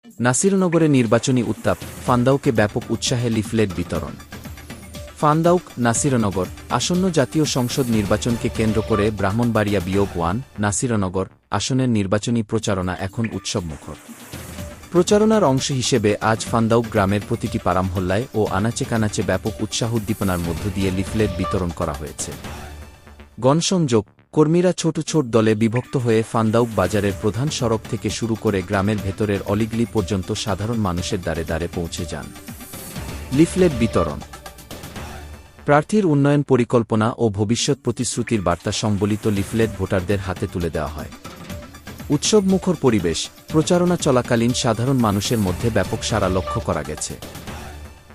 নাসিরনগরে নির্বাচনী উত্তাপ, ফান্দাউকে ব্যাপক উৎসাহে লিফলেট বিতরণ। ফান্দাউক, নাসিরনগর। আসন্ন জাতীয় সংসদ নির্বাচনকে কেন্দ্র করে ব্রাহ্মণবাড়িয়া বিয়োগ-1 নাসিরনগর আসনের নির্বাচনী প্রচারণা এখন উৎসবমুখর। প্রচারণার অংশ হিসেবে আজ ফান্দাউক গ্রামের প্রতিটি পাড়ামহল্লায় ও আনাচে কানাচে ব্যাপক উৎসাহ উদ্দীপনার মধ্য দিয়ে লিফলেট বিতরণ করা হয়েছে। গণসংযোগ কর্মীরা ছোট ছোট দলে বিভক্ত হয়ে ফান্দাউক বাজারের প্রধান সড়ক থেকে শুরু করে গ্রামের ভেতরের অলিগলি পর্যন্ত সাধারণ মানুষের দ্বারে দ্বারে পৌঁছে যান। লিফলেট বিতরণ প্রার্থীর উন্নয়ন পরিকল্পনা ও ভবিষ্যৎ প্রতিশ্রুতির বার্তা সংবলিত লিফলেট ভোটারদের হাতে তুলে দেওয়া হয়। উৎসবমুখর পরিবেশ, প্রচারণা চলাকালীন সাধারণ মানুষের মধ্যে ব্যাপক সাড়া লক্ষ্য করা গেছে।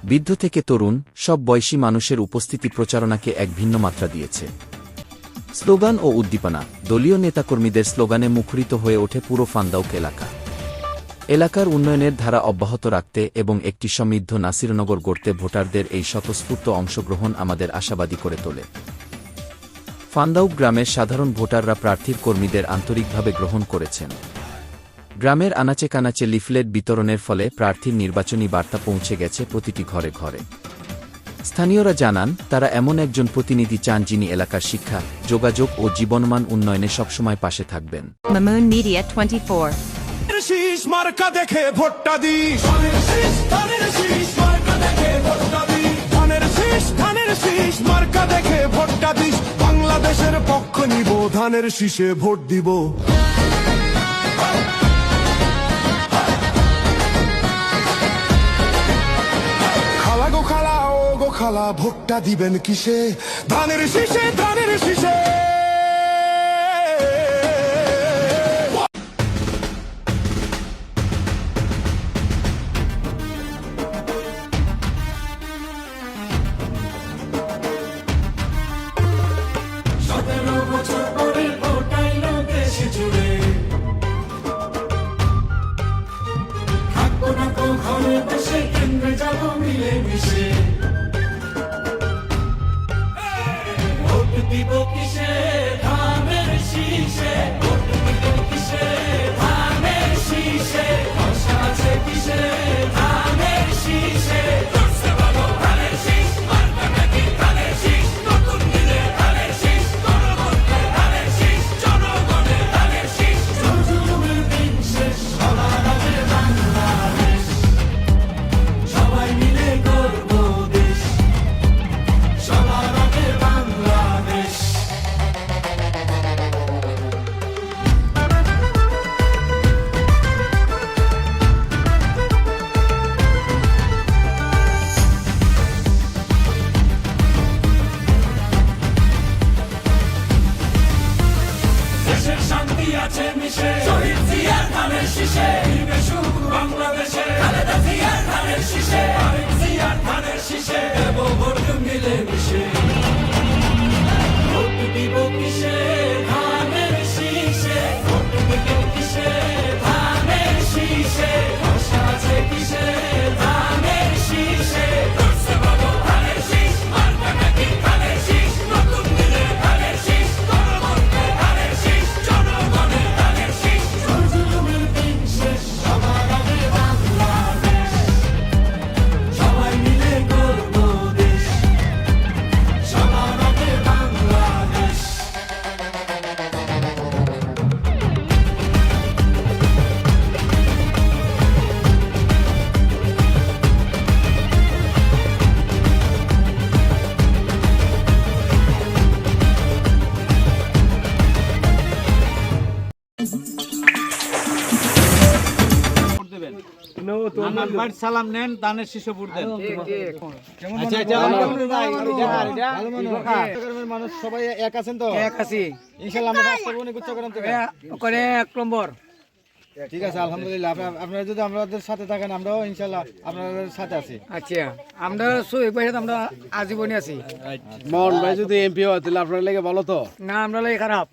বৃদ্ধ থেকে তরুণ সব বয়সী মানুষের উপস্থিতি প্রচারণাকে এক ভিন্ন মাত্রা দিয়েছে। স্লোগান ও উদ্দীপনা, দলীয় নেতাকর্মীদের স্লোগানে মুখরিত হয়ে ওঠে পুরো ফান্দাউক এলাকা। এলাকার উন্নয়নের ধারা অব্যাহত রাখতে এবং একটি সমৃদ্ধ নাসিরনগর গড়তে ভোটারদের এই স্বতঃস্ফূর্ত অংশগ্রহণ আমাদের আশাবাদী করে তোলে। ফান্দাউক গ্রামের সাধারণ ভোটাররা প্রার্থীর কর্মীদের আন্তরিকভাবে গ্রহণ করেছেন। গ্রামের আনাচে কানাচে লিফলেট বিতরণের ফলে প্রার্থীর নির্বাচনী বার্তা পৌঁছে গেছে প্রতিটি ঘরে ঘরে। স্থানীয়রা জানান, তারা এমন একজন প্রতিনিধি চান যিনি এলাকার শিক্ষা, যোগাযোগ ও জীবনমান উন্নয়নে সবসময় পাশে থাকবেন। Mamoon Media 24। শীষ মার্কা দেখে ভোটটা দিস, ধানের শীষ মার্কা দেখে ভোটটা দিস, ধানের শীষ মার্কা দেখে ভোটটা দিস। বাংলাদেশের পক্ষ নিব, ধানের শীষে ভোট দিব। খালা গো খালা, ও গো খালা, ভোটটা দিবেন কিসে? ধানের শীষে, ধানের শীষে। শহীদ জিয়ার ধানের শীষে, বাংলাদেশে খালেদা জিয়ার ধানের শীষে, আরেক জিয়ার ধানের শীষে, দেব ভোট মিলে মিশে। ভোট দিব কিসে? ধানের শীষে। ভোট দিব কিসে? ধানের শীষে। আশা আছে কিসে? ধানের শীষে। ধরছে বাবু ধানের শীষ, মার্কা নাকি ধানের শীষ, নতুন দিলে ধানের শীষ, গণভোটে ধানের শীষ, জনগণের ধানের শীষ। জুলুমের দিন শেষ, সবার আগে বাংলাদেশ, সবাই মিলে গর্ব দেশ, সবার আগে বাংলাদেশ। সালাম নেন, দানের শীর্ষ ভোট দেন। মানুষ সবাই এক আছেন তো? এক আছি ইনশাআল্লাহ। আমরা কাজ করব, উচ্চ করেন তো করে 1 নম্বর। ঠিক আছে, আলহামদুলিল্লাহ। আপনারা যদি আমাদের সাথে থাকেন, আমরাও ইনশাআল্লাহ আপনাদের সাথে আছি। আচ্ছা, আমরা আমরা আজীবনই আছি। মোহন ভাই যদি এমপি হয় তাহলে আপনার লাগে ভালো তো না, আমরা লাগে খারাপ।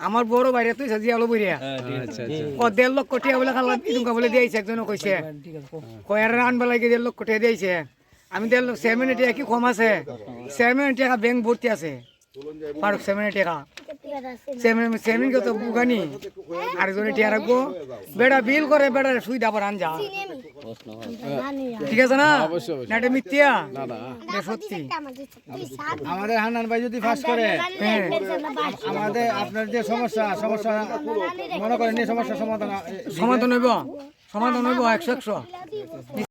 আমার বড় বাইরে তুই সাজি আলো বইরা। আচ্ছা আচ্ছা, ও 1.5 লক্ষ টাকা বলে খালা ইনকাম বলে দিয়েছে, একজন কইছে কয়ার রান বলে 1.5 লক্ষ টাকা দিয়েছে। আমি 1.5 লক্ষ চেয়ারম্যানের টাকা কি কম আছে? চেয়ারম্যানের টাকা ব্যাংক ভর্তি আছে, ফারুক সেমিনে টেকা সেমিন কত বুগানি আরেকজনে টিয়া রাখবো বেড়া বিল করে বেড়া সুইদা আবার আনজা ঠিক আছে না না এটা মিথ্যা এটা সত্যি আমাদের হান্নান ভাই যদি ফাঁস করে আমাদের আপনার যে সমস্যা মনে করেন এই সমস্যার সমাধান সমাধান হইব 100